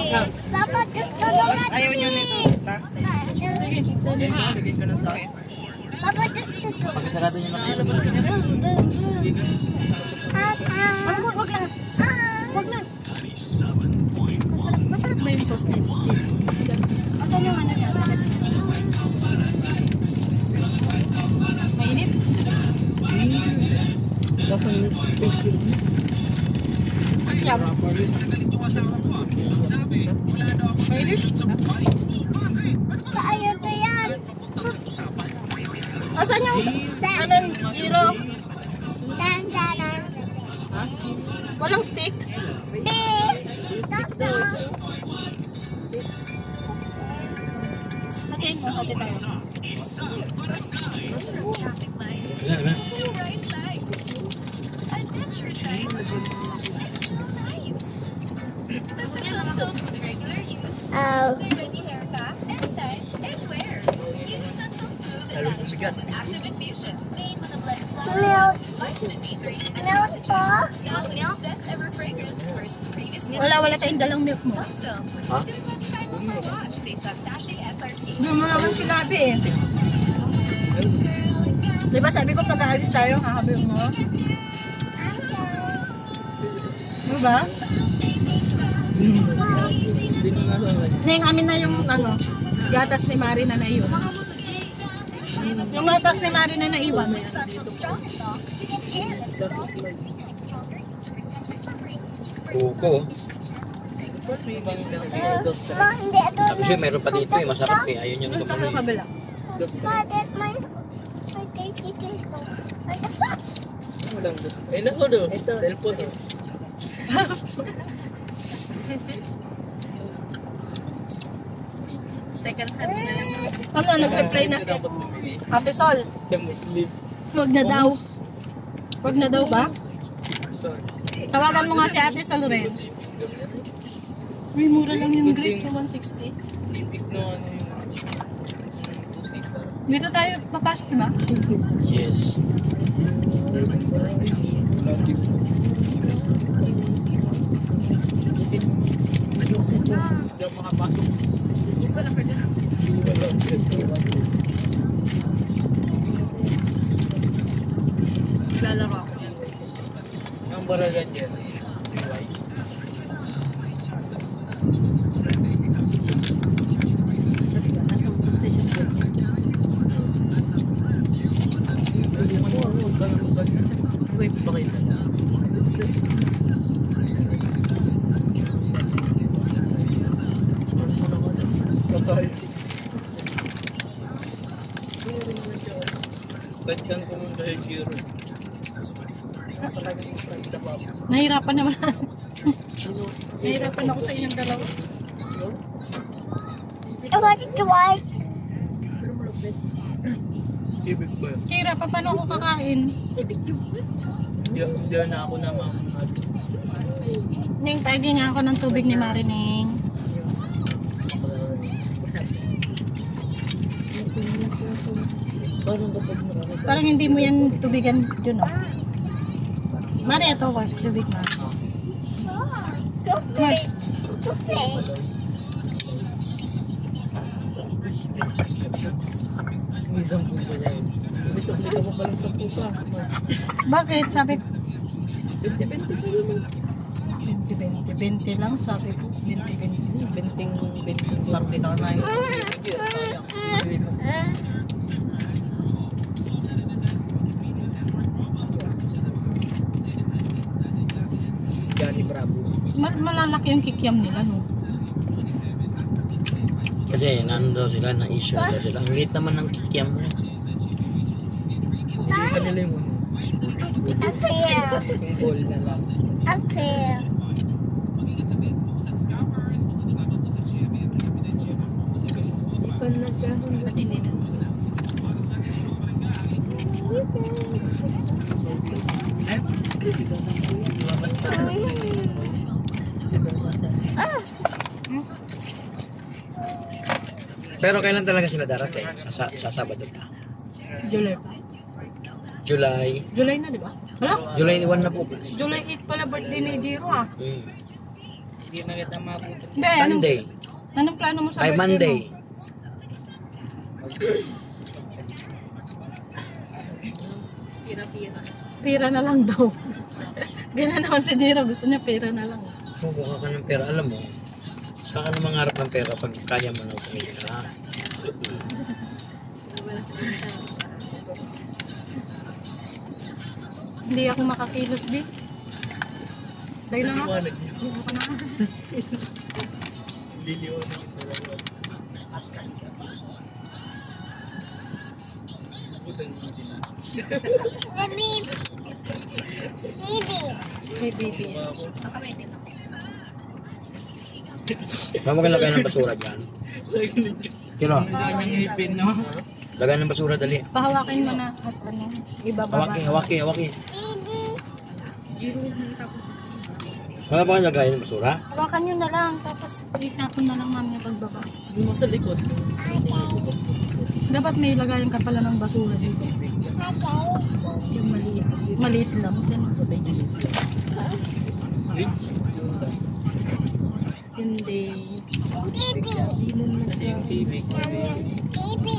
Papa, gusto naman. Ayaw nyo nito. Sige ka na sa akin. Papa, gusto to. Pagkasarado nyo na kayo. Wag na. Wag na. Masarap ba yung sauce nito? Asan yung ano siya? Mainit? Lasang face yun. Yum. Mainit? Ayaw ko yan. Asan yung anong zero? Dandanan. Walang stick? Okay, okay tayo. Wala na. Active infusion made with a blend of Milk. vitamin B3 and Milk pa? milk best ever fragrance versus previous milk. Wala tayong dalang milk mo. Sunsilk. Ha? Do 25 more wash based on sachet SRP. Hindi mo naman sinabi eh. Diba sabi ko pag-aalis tayo, kakabil mo? Diba? Neng, amin na yung ano, gatas ni Mari na naiwan. Yung gatas ni Mari na naiwan. Sunsilk strong and soft to get hair that's stronger. Stronger to protection for free. Buko. Ma, hindi ito. Sabi siya, meron pa dito eh. Masarap eh. Ayaw nyo Doon ito ka sa kabila. Bakit may dirty dito? Ay, nasa? Eh, nako doon. Cellphone. Second hand na lang. Ano, nag-reply na siya. Ate Sol, wag na daw. Wag na daw ba? Tawagan mo nga si Ate Sol rin. Uy, mura lang yung grapes sa 160. Dito tayo papasok, diba? Yes. Lalaro ako yan. Ang baragan yan. Wait, bakit? Tadyan ko mong dahil giro. Nahirapan naman. Nahirapan ako sa inyong dalawa. What's the white? Ibig ba yun? Kira, paano ako kakain? Hindi na ako na mamahal. Ning, pagi nga ako ng tubig ni Marining. Parang hindi mo yan tubigan dun, oh. Mari, ito ko, tubig na. Mars. May sampu pa yan. May sampu ka pa lang sampu pa. Bakit? Sabi ko, 20-20 pa rin. 20 lang, sabi ko. 20. 20 target ako na yun. Johnny Bravo. Malalaki yung kikiam nila, no? Kasi nano daw sila, na-issue daw sila. Ang liit naman ng kikiam mo. Kanila yung Appear. ball na lang. Appear. Pero kailan talaga sila darating? Sa Sabado pa. July. July July na, di ba? Wala? July 1 na po. July 8 pala birthday ni Jiro, ah. Hindi na kita mabuti. Be, anong, Sunday. anong plano mo sa Ay, birthday Monday. mo? Pira na lang daw. Ganyan naman si Jiro, gusto niya pera na lang. Kumukuha ka ng pera, alam mo. Saka ka na mangarap ng pera pag kaya mo na kumita. Hindi ako makakilos, B. Dahil lang ako. Liliwanag sa lawag. Baby. Hey, baby. Mama ka lagay ng basura dyan. Kilo, Kanyang ngipin, no? lagay ng basura, dali. Pahawakin mo na at ano, ibababa. Hawaki. Baby. Wala pa kang lagay ng basura? Hawakan nyo na lang, tapos itapon na lang namin yung pagbaba. Yung sa likod. Dapat may lagayan ka pala ng basura dito. Yung maliit. Maliit lang. Yan ang sabay. Hindi. Baby. Kasi yung TV. Baby.